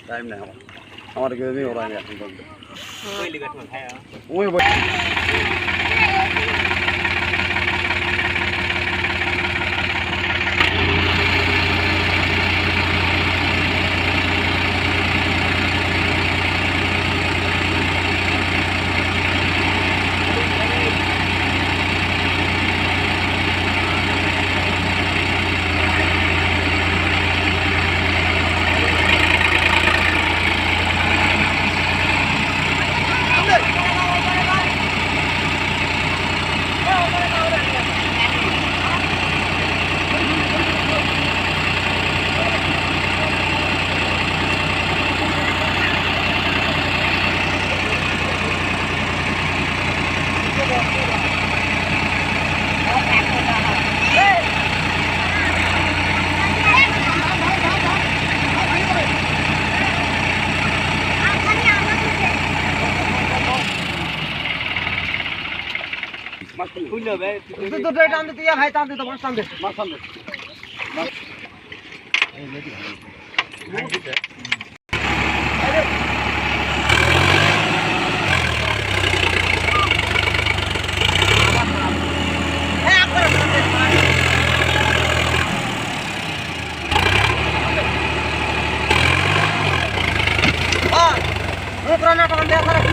time নাই আমার গেমই ওরা আমি এখন বলতে ওই লিগাট মা খায় ওই খুললো বে তুই তো টান দে তুই ভাই টান দে তো মাছ টান দে মাছ সামনে পুরানা টাকা দেয়া করে